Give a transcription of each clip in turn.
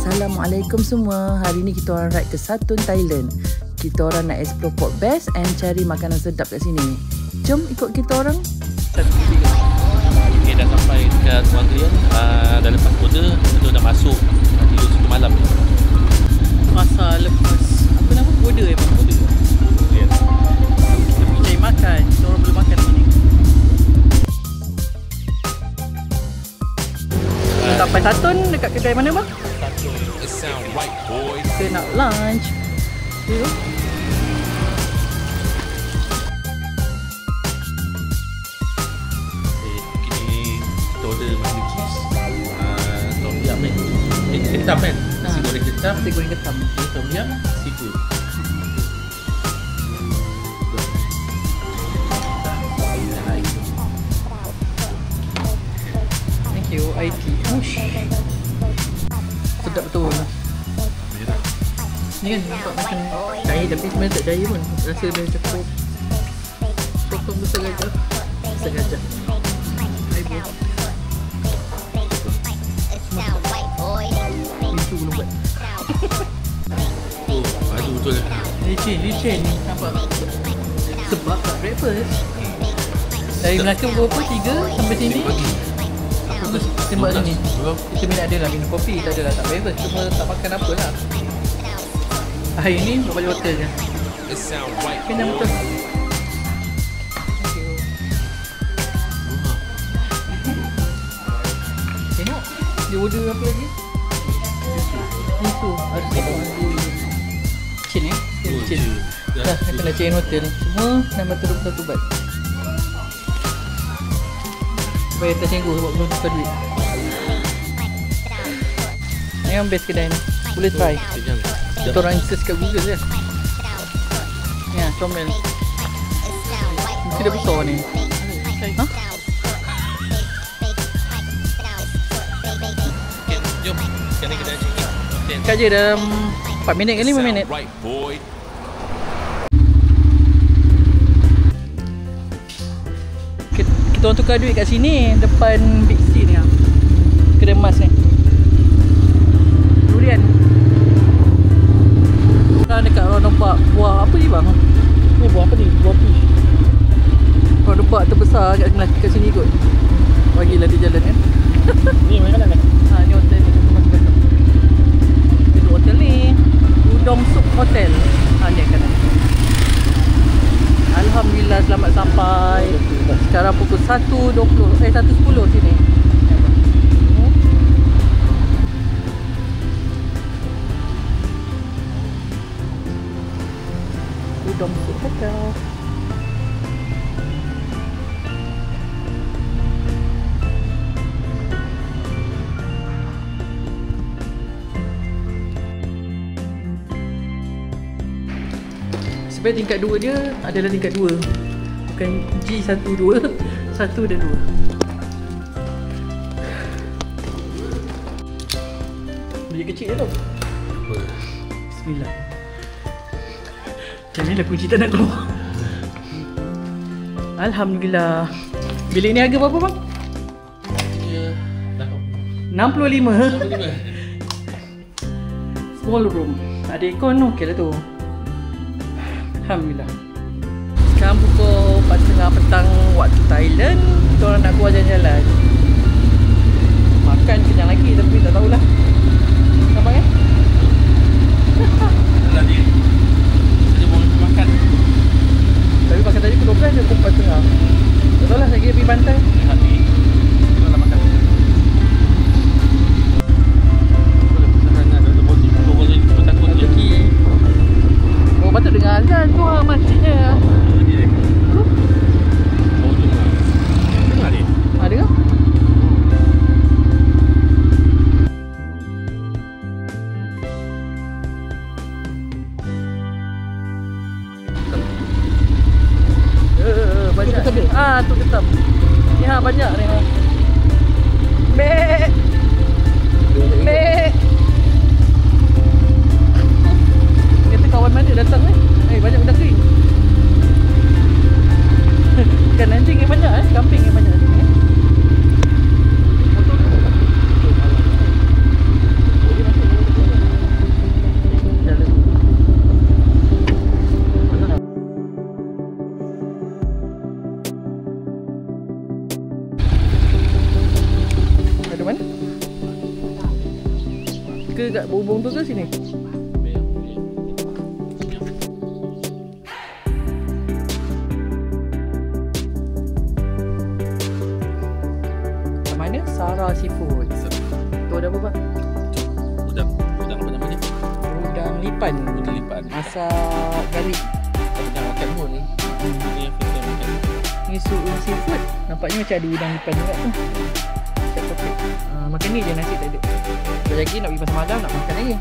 Assalamualaikum semua. Hari ni kita orang ride ke Satun, Thailand. Kita orang nak explore Port Best and cari makanan sedap kat sini. Jom ikut kita orang. Okay, dah sampai dekat Tuan Krian. Dah lepas border, kita dah masuk. Tidur situ malam ni. Masa lepas apa nama? Border ya, Bang? Border. Yes. Kita pergi cari makan. Kita orang boleh makan sini. Sampai Satun dekat kedai mana, Bang? Kita nak lunch. Okay. Kita order makan cheese. Tom yum kan? Ketam kan? Nasi goreng ketam. Nasi goreng ketam. Tom yum, seafood. Thank you, IT. Ush. Sedap betul. Ni kan nampak macam cair tapi sebenarnya tak cair pun. Rasa dia cukup potong besar gajah. Besar gajah. Aibu. Itu belum buat. Oh, baju betul lah. Licin ni nampak. Sebab tak breakfast. Dari Melaka berapa? 3 sampai sini? Pagi. Tembak sini. Kita minat ada lah minum kopi. Tak ada lah tak breakfast. Cuma tak makan apa lah. Hari ni balik hotel je. Kena betul. Thank you. Tengok. Dia order apa lagi? Itu. Harus tengok lagi. Chin eh? Chin. Dah, kita nak check in hotel. Semua nama terus satu bat. Supaya tercenggu sebab belum tukar duit. Ni yang best kedai ni. Boleh try. Kita orang search kat Google je. Ya, comel. Mesti dah besar ni. Ha? Okay, jom. Sekarang kita check in. Dekat je dalam 4 minit ke 5 minit. Kita orang tukar duit kat sini. Depan Big C ni. Kedai emas ni. Durian. Dekat orang nampak buah apa ni bang? Ni buah apa ni? Buah fish. Orang nampak terbesar kat sini kot. Bagilah dia jalan kan. Ni mana kan? Ha, ni hotel ni. Ini hotel ni Udong Soup Hotel. Ha, ni kan. Alhamdulillah selamat sampai. Sekarang pukul 1.20 1.10 sini. Udong Soup Hotel. Sebenarnya tingkat 2 dia adalah tingkat 2. Bukan G1, 2. 1 dan 2. Beli kecil je tu. Bismillah. Macam ni lah kunci tak nak keluar. Alhamdulillah. Bilik ni harga berapa bang? Ya, 65. Small room. Ada aircon okey lah tu. Alhamdulillah. Sekarang pukul 4.30 petang waktu Thailand. Kita orang nak keluar jalan-jalan. Makan kenyang lagi tapi tak tahulah. Nampak kan? dah dia. Dia mau makan. Tapi makan tadi pukul 12 je pukul 4.30. Tak tahulah saya kira pergi pantai. Hati. Kita nak makan. Oh, patut dengar azan tu lah masjidnya. Dengar dia? Ha, dengar? Banyak. Ah, tu ketam. Ni ha banyak ni ha. Bek. Bek. Kata kawan mana datang ni? Banyak benda kering. Ikan anjing yang banyak kambing yang banyak sini Ke kat bubung tu ke sini? Kat mana? Sarah Seafood. Tu ada apa Pak? Udang apa namanya? Udang lipan. Udang lipan. Masak garlic. Tak pernah makan pun. Ini first time makan. Ni seafood. Nampaknya macam ada udang lipan juga tu. Siap topik. Makan ni je, nasi tak ada. Sekejap lagi nak pergi pasar malam, nak makan lagi.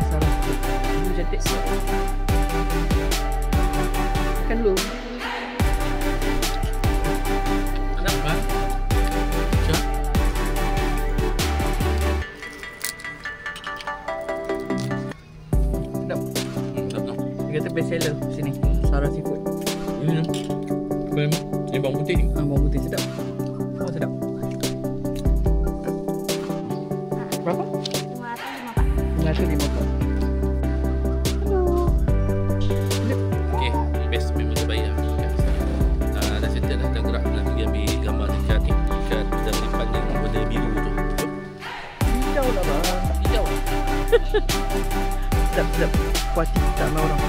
Sarah Seafood. Ini cantik. Makan dulu. Kenapa? Macam? Sedap. Sedap. Dia kata best seller sini. Sarah Seafood. Ini ni bawang putih ni. Bawang putih sedap. Oh sedap. Berapa? 505 Pak. Hello. Okey, best memang terbaik lah. Dah settle dah, dah gerak nak pergi ambil gambar dekat ni, dekat udang lipan yang warna biru tu. Hijau lah bang. Hijau. Sedap. Puati tak sama orang.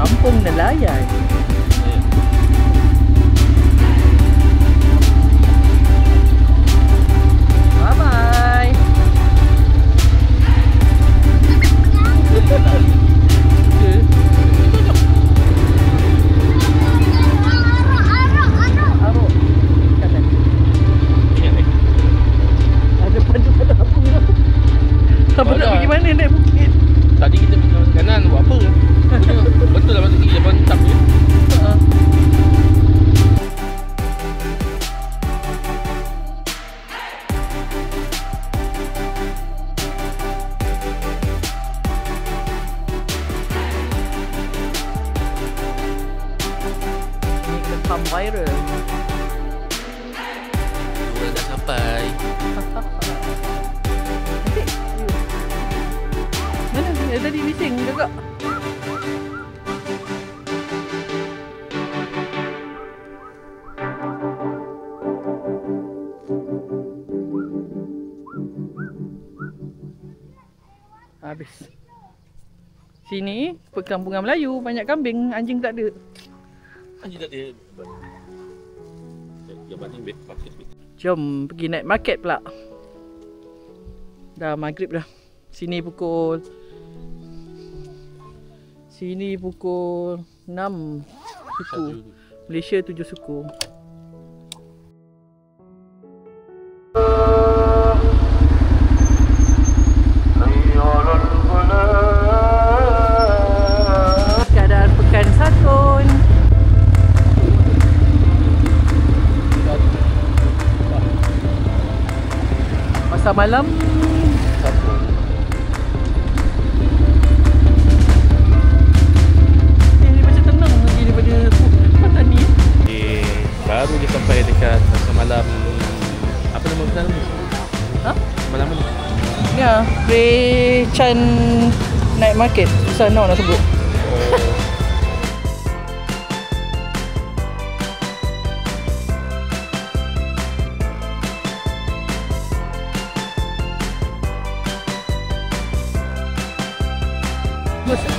Kampung nelayan. Bye-bye. Arok. Kanan. Ada pandu pada apa ni? Apa nak pergi mana naik bukit? Tadi kita pergi kanan buat apa? Betul lah masuk gigi depan tak je. Ni kekam viral. Dua dah sampai. Cantik. Mana? Tadi bising juga. Habis. Sini perkampungan Melayu, banyak kambing, anjing tak ada. Anjing tak ada. Gambar ni market. Jom pergi naik market pula. Dah maghrib dah. Sini pukul 6 suku. Malaysia 7 suku. Keadaan Pekan Satun. Masa malam ni macam tenang lagi daripada tempatan ni. Baru je sampai dekat masa malam. Apa nama besar ni? Ha? Malam ni? Ya, Ray Chan Night Market. Susah nak sebut.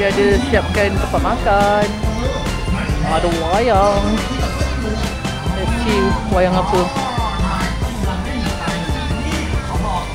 Dia ada siapkan tempat makan. Ada wayang. Let's see wayang apa.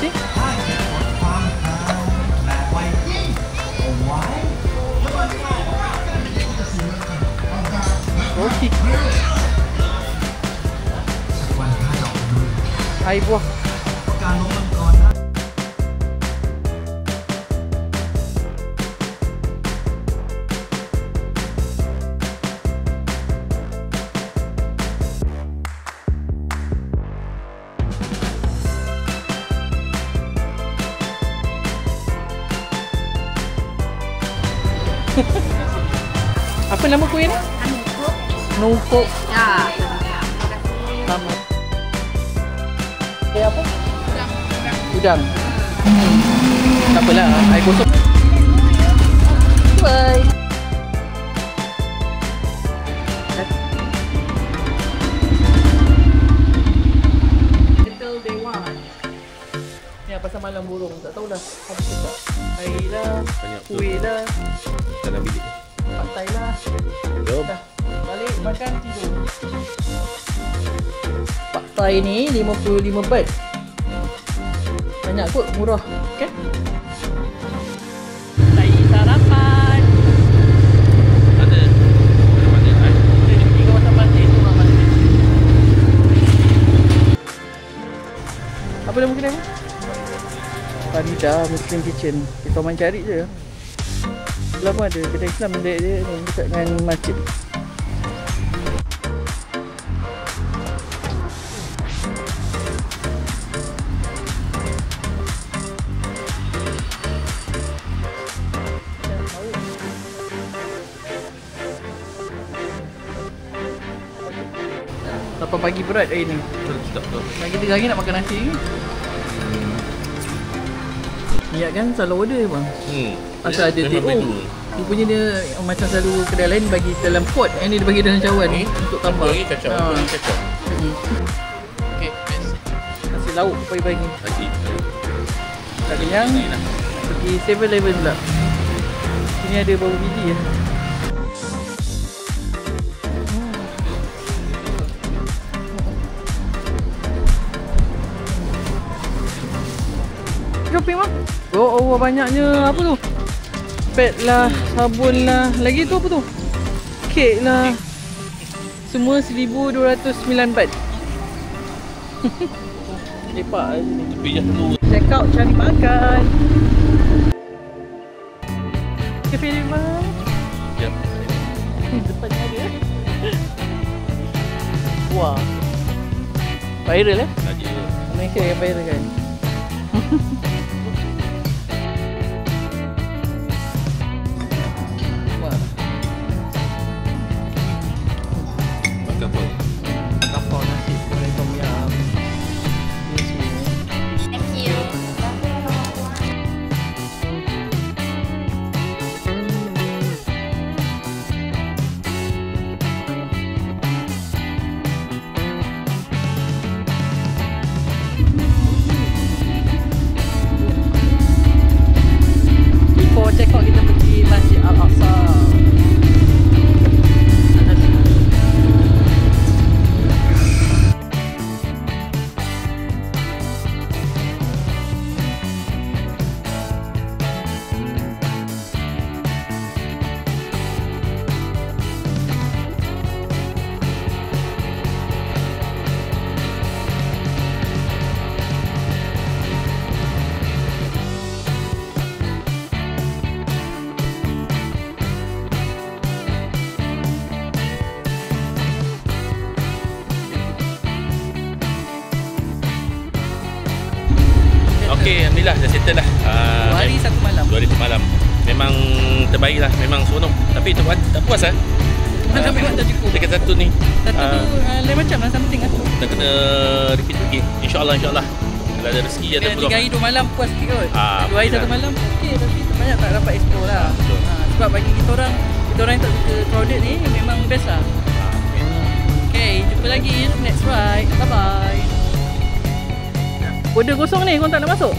See? Roti. Air buah. Apa nama kuih ni? Nungkuk. Ya. Nama. Apa? Udang. Tak apalah, air kosong. Bye. burung. Tak tahulah apa cakap. Air lah, Banyak tu. kuih lah, Dalam bilik ni. pantai lah. Jom. Dah, balik makan tidur. Pantai ni 55 baht. Banyak kot, murah. Okay? Saya sarapan. Ada. Ada mana? Di kawasan pantai tu lah pantai. Apa nama kedai ni? Farida Muslim Kitchen. Kita main cari je. Sebelah pun ada kedai Islam dia ni dekat dengan masjid. Sampai pagi berat hari ni. Betul. Lagi 3 hari nak makan nasi ni. Niat kan selalu order bang. Asal ada memang TO. begitu. Rupanya dia macam selalu kedai lain bagi dalam pot. Yang ni dia bagi dalam cawan ni untuk tambah. Lagi kacau. Kacau. Okay, best. Nasi lauk pagi-pagi. Lagi. Tak kenyang. Nak Pergi 7-Eleven pula. Sini ada bau biji ya. Shopping bang. Oh, banyaknya apa tu? Pad lah, sabun lah. Lagi tu apa tu? Kek lah. Semua 1,209 baht. Lepak je ni. Tapi je tu. Check out cari makan. Cafe ni bang. Ya. Depannya ada. Wah. Viral eh? Lagi. Malaysia yang viral kan? Wah. Makan apa? Kapau nasi goreng tom yum. Ini semua. Thank you. Before check out kita pergi Masjid Al-Aqsa. Okey, alhamdulillah dah settle lah. 2 hari 1 malam. 2 hari 1 malam. Memang terbaik lah, memang seronok. Tapi tak puas lah. Malam memang tak cukup. Dekat satu ni. Satu tu lain macam lah something lah. Kita kena repeat lagi. InsyaAllah. Kalau ada rezeki ada Dengan peluang. 3 hari 2 malam puas sikit kot. 2 hari 1 alhamdulillah. malam okey, tapi banyak tak dapat explore lah. Betul. Sebab bagi kita orang yang tak suka crowded ni memang best lah. Okay, jumpa lagi next ride. Bye bye. Border kosong ni, kau tak nak masuk?